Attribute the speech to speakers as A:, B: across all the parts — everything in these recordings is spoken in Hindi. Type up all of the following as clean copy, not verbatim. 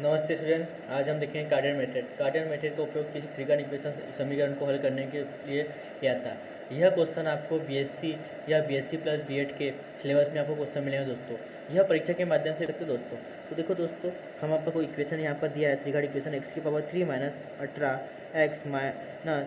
A: नमस्ते स्टूडेंट। आज हम देखेंगे कार्डियन मेथड। कार्डियन मेथड का उपयोग किसी त्रिकोण इक्वेशन समीकरण को हल करने के लिए किया था। यह क्वेश्चन आपको बीएससी या बीएससी प्लस बीएड के सिलेबस में आपको क्वेश्चन मिलेगा दोस्तों। यह परीक्षा के माध्यम से सकते दोस्तों। तो देखो दोस्तों, हम आपको इक्वेशन यहाँ पर दिया है त्रिकोण इक्वेशन एक्स की power 3 minus 18 x minus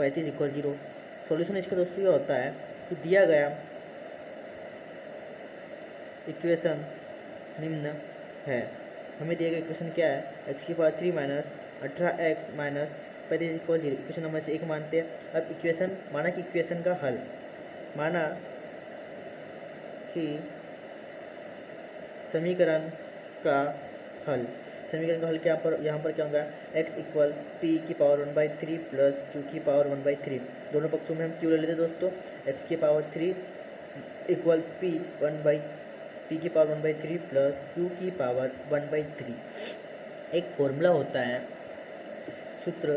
A: 35 equal 0। Solution इसका दोस्तों ये होता है कि दिया गया इक्वेशन निम्न है। हमें दिया गया इक्वेशन क्या है? एक्स की power 3 minus 18 x minus 35 equal 0। Equation number से 1 मानते हैं। अब इक्वेशन माना कि इक्वेशन का हल, माना कि समीकरण का हल, समीकरण का हल क्या पर यहाँ पर क्या होगा? एक्स इक्वल पी की पावर 1/3 प्लस क्यू की पावर 1/3। दोनों पक्षों में हम क्यू ले लेते हैं दोस्तों। एक्स की पावर 3 इक्वल पी की पावर 1/3 प्लस क्यू की पावर 1/3। एक फॉर्मूला होता है, सूत्र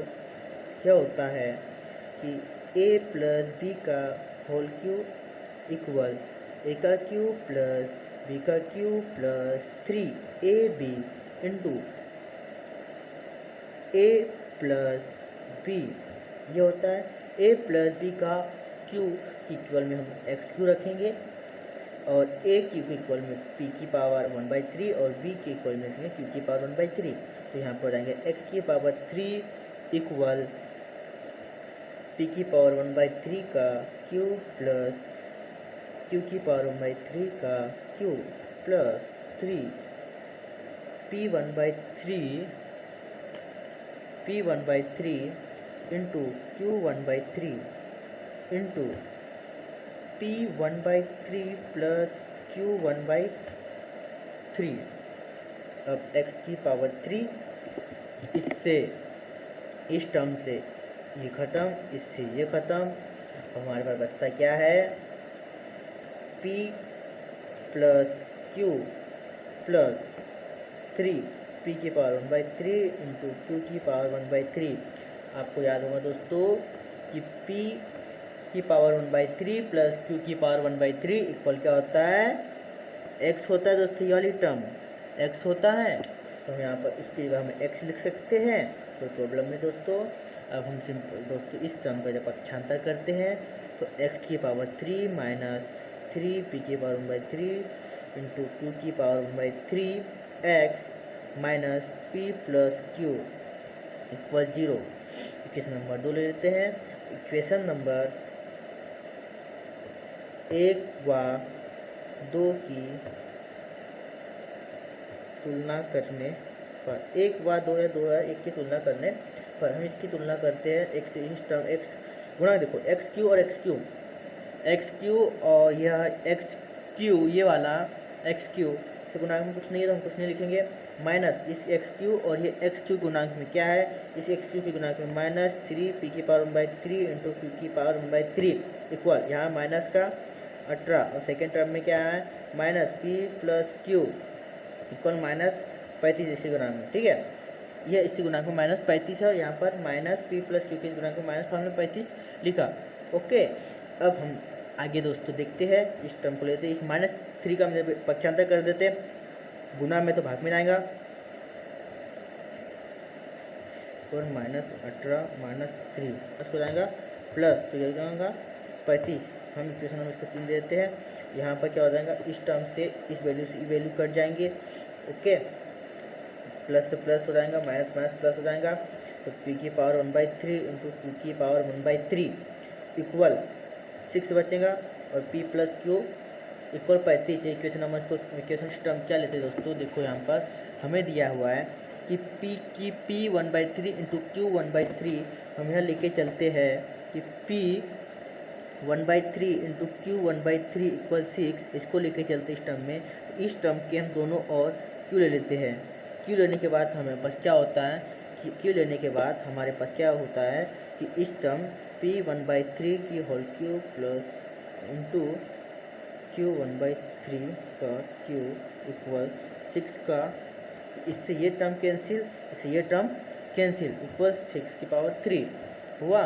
A: क्या होता है कि a प्लस बी का होल क्यू इक्वल ए का क्यू प्लस बी का क्यू प्लस 3ab इंटू ए प्लस बी। ये होता है a प्लस बी का क्यू इक्वल में हम एक्स क्यू रखेंगे और ए क्यू के इक्वल में पी की पावर 1/3 और बी के इक्वल में रखेंगे क्यू की पावर 1/3। तो यहाँ पर आएंगे एक्स की पावर 3 इक्वल पी की पावर 1/3 का क्यू प्लस क्यू की पावर 1/3 का Q plus 3 P 1/3 into Q 1/3 into P 1/3 plus Q 1/3। अब x की पावर 3, इससे इस टर्म से ये खत्म, इससे ये खत्म। हमारे पास बचता क्या है? P plus Q plus 3 P की पावर 1/3 इंटू Q की पावर 1/3। आपको याद होगा दोस्तों कि P की पावर 1/3 प्लस क्यू की पावर 1/3 इक्वल क्या होता है? एक्स होता है दोस्तों। ये वाली टर्म एक्स होता है, तो हम यहाँ पर इसकी जगह हम एक्स लिख सकते हैं, कोई प्रॉब्लम नहीं दोस्तों। अब हम सिंपल दोस्तों इस टर्म का जब पक्षांतर करते हैं तो एक्स की पावर 3 माइनस 3 पी की पावर 1/3 इंटू क्यू की power 1/3 x minus P plus Q equal 0। Equation number 2 ले लेते हैं। इक्वेशन नंबर 1 व 2 की तुलना करने पर, 1 व 2 या 2 या 1 की तुलना करने पर हम इसकी तुलना करते हैं एक्स इस टर्म एक्स गुणा, देखो एक्स क्यू और एक्स क्यू और यह एक्स क्यू, ये वाला एक्स क्यू से गुणांक में कुछ नहीं है तो हम कुछ नहीं लिखेंगे। माइनस इस एक्स क्यू और ये एक्स क्यू गुणांक में क्या है? इस एक्स क्यू के गुणांक में माइनस 3 पी की पावर 1/3 इंटू क्यू की पावर 1/3 इक्वल यहाँ माइनस का 18 और सेकेंड टर्म में क्या है? Minus P plus Q equal minus 35 इसी गुणांक में। ठीक है, यह इसी गुणांक में माइनस 35 है और यहाँ पर माइनस पी प्लस क्यू के इस गुणांक में माइनस फॉर्म में 35 लिखा। ओके, अब हम आगे दोस्तों देखते हैं, इस टर्म को लेते हैं। इस -3 का हम पक्षांतर कर देते हैं, गुना में तो भाग में जाएगा और -18 -3 इसको जाएगा प्लस, तो ये जाएगा 35। हम इक्वेशन में इसको 3 देते हैं। यहाँ पर क्या हो जाएगा? इस टर्म से इस वैल्यू से वैल्यू कट जाएंगे। ओके, प्लस से प्लस हो जाएगा, माइनस माइनस प्लस हो जाएगा। तो पी की पावर 1/3 इंटू क्यू की पावर 1/3 इक्वल 6 बचेगा और P plus Q equal 35। Equation number इसको इक्वेशन टर्म क्या लेते हैं दोस्तों? देखो यहाँ पर हमें दिया हुआ है कि P 1/3 इंटू क्यू 1/3। हम यहाँ लेके चलते हैं कि P 1/3 इंटू क्यू 1/3 इक्वल 6। इसको लेके चलते इस टर्म में, तो इस टर्म के हम दोनों और क्यू ले लेते हैं। क्यू लेने के बाद हमें बस क्या होता है कि क्यू लेने के बाद हमारे पास क्या होता है कि इस टर्म P 1/3 की whole cube plus into Q 1/3 का क्यू इक्वल 6 का, इससे ये टर्म कैंसिल, इससे ये टर्म कैंसिल, इक्वल 6 की पावर 3 हुआ,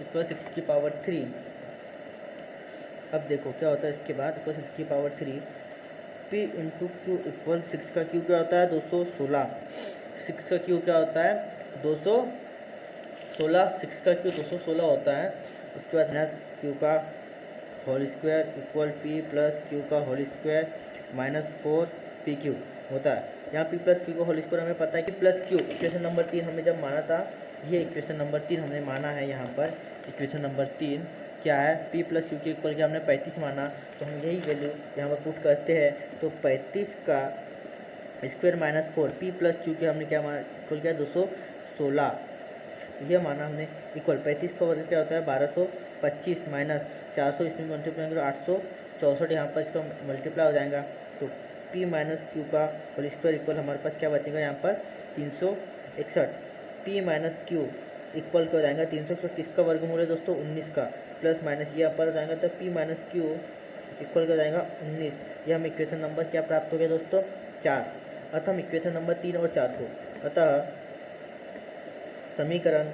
A: इक्वल 6 की पावर 3। अब देखो क्या होता है इसके बाद, इक्वल 6 की power 3 P into Q equal 6 का क्यू क्या होता है 216। 6 का क्यू क्या होता है 216। 6 का क्यू 216 होता है। उसके बाद माइनस क्यू का whole square equal P plus Q का whole square minus 4 P Q होता है। यहाँ पी प्लस क्यू का होल स्क्वायर हमें पता है कि प्लस क्यू इक्वेशन नंबर 3 हमने जब माना था, ये इक्वेशन नंबर 3 हमने माना है। यहाँ पर इक्वेशन नंबर 3 क्या है, p प्लस क्यू के इक्वल के हमने 35 माना, तो हम यही वैल्यू यहाँ पर पुट करते हैं। तो 35 का square minus 4 p plus Q के हमने क्या माना इक्वल किया 216, ये माना हमने इक्वल 35 का वर्ग क्या होता है 1225 माइनस 400 इसमें मल्टीप्लाई करो 864, यहाँ पर इसका मल्टीप्लाई हो जाएगा। तो p माइनस क्यू का होल स्क्वायर इक्वल हमारे पास क्या बचेगा यहाँ पर 361। p माइनस क्यू इक्वल क्या हो जाएगा 361, किसका वर्गमूल है दोस्तों 19 का, प्लस माइनस ये अपर हो जाएगा। तो p माइनस क्यू इक्वल क्या हो जाएगा 19। ये हम इक्वेशन नंबर क्या प्राप्त हो गया दोस्तों 4। अतः हम इक्वेशन नंबर 3 और 4 को, अतः समीकरण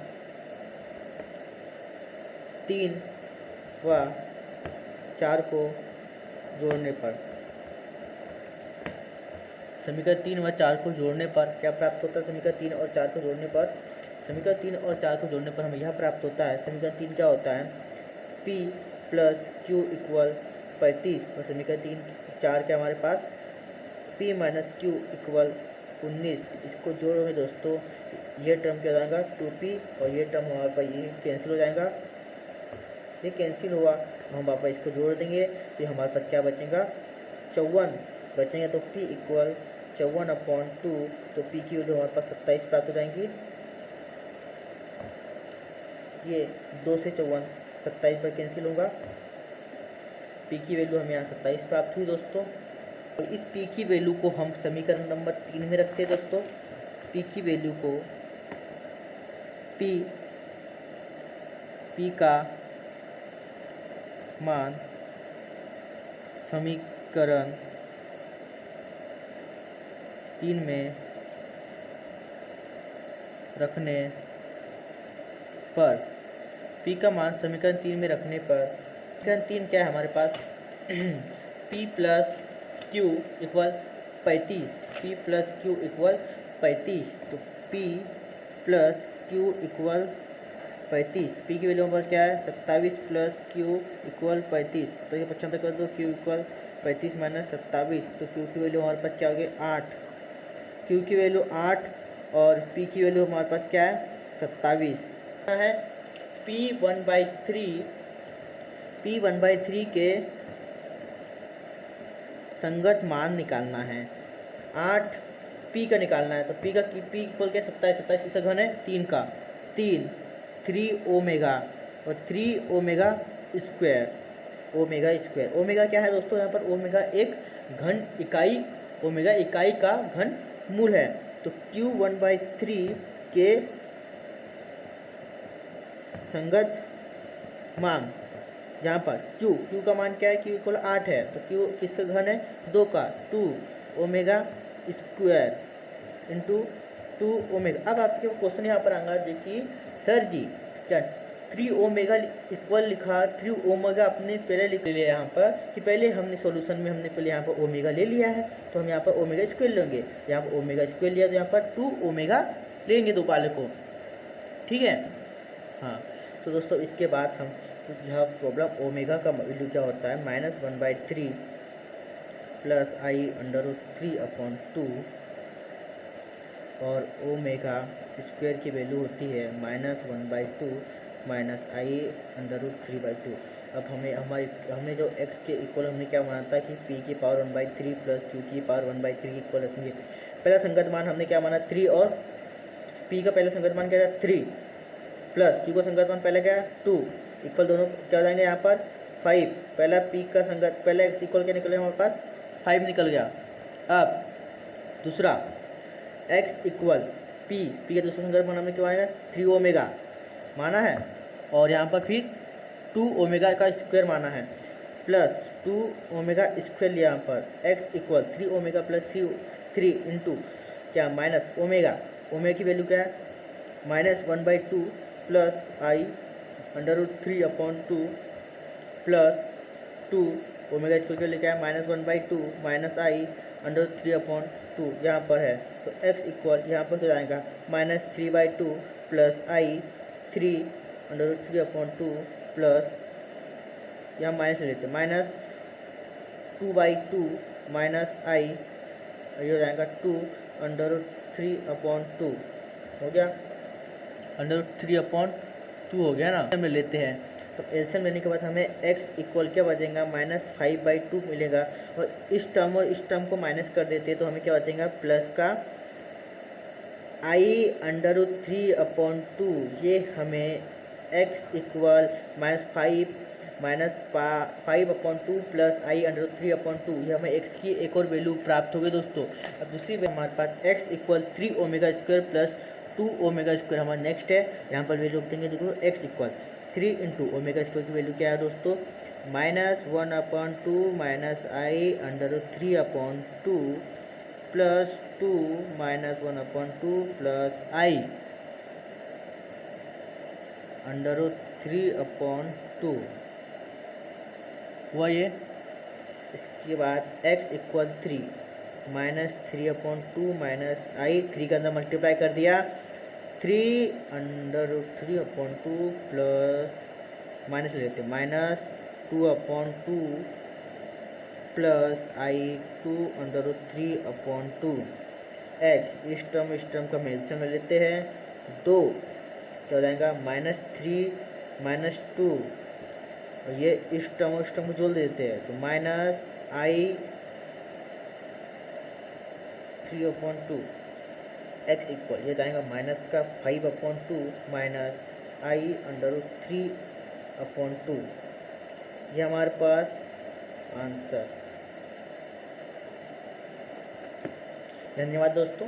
A: 3 व 4 को जोड़ने पर, समीकरण 3 व 4 को जोड़ने पर क्या प्राप्त होता है, समीकरण 3 और 4 को जोड़ने पर, समीकरण 3 और 4 को जोड़ने पर हमें यह प्राप्त होता है। समीकरण 3 क्या होता है p प्लस क्यू इक्वल 35 और समीकरण 4 क्या हमारे पास p माइनस क्यू इक्वल 19। इसको जोड़ोगे दोस्तों ये टर्म क्या हो जाएगा 2p और ये टर्म हमारे पास ये कैंसिल हो जाएगा, ये कैंसिल हुआ। हम वापस इसको जोड़ देंगे तो हमारे पास क्या बचेगा 54 बचेंगे। तो p इक्वल 54/2, तो p की वैल्यू हमारे पास 27 प्राप्त हो जाएंगी। ये 2 से 54 27 पर कैंसिल होगा, p की वैल्यू हमें यहाँ 27 प्राप्त हुई दोस्तों। और इस p की वैल्यू को हम समीकरण नंबर 3 में रखते हैं दोस्तों। p की वैल्यू को p का मान समीकरण 3 में रखने पर, p का मान समीकरण 3 में रखने पर, समीकरण 3 क्या है हमारे पास p plus Q equal 35, p plus Q equal 35। तो p plus Q equal 35, p की वैल्यू हमारे क्या है 27 प्लस क्यू इक्वल 35। तो ये 75 कर दो, q इक्वल 35 माइनस 27, तो q की वैल्यू हमारे पास क्या हो गई 8, q की वैल्यू 8 और p की वैल्यू हमारे पास क्या है 27 है। p1/3 के संगत मान निकालना है, 8 p का निकालना है। तो p का p इक्वल क्या 27, 27 किसका घन है 3 का, 3 ओमेगा और 3 omega square, omega square. Omega क्या है दोस्तों यहाँ पर, ओमेगा एक घन इकाई, ओमेगा इकाई का घन मूल है। तो q1/3 के संगत मान, जहाँ पर q का मान क्या है, q इक्वल 8 है, तो q किसका घन है 2 का, 2 ओमेगा स्क्वायर इंटू 2 ओमेगा। अब आपके क्वेश्चन यहाँ पर आएगा, देखिए सर जी क्या 3 ओमेगा इक्वल लिखा, 3 ओमेगा अपने पहले लिख लिया यहाँ पर कि पहले हमने सॉल्यूशन में हमने पहले यहाँ पर ओमेगा ले लिया है, तो हम यहाँ पर ओमेगा स्क्वायर लेंगे, यहाँ पर ओमेगा स्क्वायर लिया तो यहाँ पर 2 ओमेगा लेंगे दो वाले को, ठीक है। हाँ तो दोस्तों इसके बाद हम कुछ यहाँ प्रॉब्लम ओमेगा का वैल्यू क्या होता है -1/3 प्लस i√3/2 और ओमेगा स्क्वायर की वैल्यू होती है -1/2 माइनस i√3/2। अब हमने जो x के इक्वल हमने क्या माना था कि p की पावर 1/3 प्लस q की पावर 1/3 की इक्वल रखेंगे। पहला संगत मान हमने क्या माना 3 और p का पहला संगत मान क्या था 3 प्लस q का संगत मान पहले क्या है 2 इक्वल, दोनों क्या हो जाएंगे यहाँ पर 5। पहला p का संगत पहला x इक्वल क्या निकल गया हमारे पास 5 निकल गया। अब दूसरा x इक्वल p का दूसरा संगत मान हमने क्या मानेगा 3 ओमेगा माना है, और यहाँ पर फिर 2 ओमेगा का स्क्वायर माना है, प्लस 2 ओमेगा स्क्वायर लिया यहाँ पर x equal 3 omega plus 3 into क्या माइनस ओमेगा, ओमेगा की वैल्यू क्या है -1/2 plus i√3/2 plus 2 omega square की वैल्यू क्या है -1/2 माइनस आई अंडर 3/2 यहाँ पर है। तो x इक्वल यहाँ पर हो जाएगा -3/2 प्लस आई 3/3/2 प्लस यहाँ माइनस ले लेते हैं -2/2 माइनस आई, ये हो जाएगा 2/3/2 हो गया, √3/2 हो गया ना। में लेते हैं तो एलसीएम लेने के बाद हमें x इक्वल क्या बचेगा -5/2 मिलेगा, और इस टर्म को माइनस कर देते हैं तो हमें क्या बचेगा प्लस का i √3/2, ये हमें x इक्वल -5/2 प्लस i √3/2, ये हमें x की एक और वैल्यू प्राप्त हो गई दोस्तों। अब दूसरी हमारे पास x equal 3 omega square plus 2 omega square हमारा नेक्स्ट है। यहाँ पर वैल्यू देंगे देखो x equal 3 into omega square की वैल्यू क्या है दोस्तों -1/2 minus i √3/2 plus 2 -1/2 plus i √3/2 हुआ ये। इसके बाद x इक्वल 3 -3/2 माइनस आई 3 के अंदर मल्टीप्लाई कर दिया 3/3/2 प्लस माइनस ले लेते -2/2 प्लस आई 2/3/2 x, इस टर्म का एलसीएम ले लेते हैं 2 क्या हो जाएगा -3 -2, और ये इस टर्म को जोड़ देते हैं तो -i 3/2 x इक्वल ये जाएगा माइनस का 5/2 माइनस i √3/2, ये हमारे पास आंसर। धन्यवाद दोस्तों।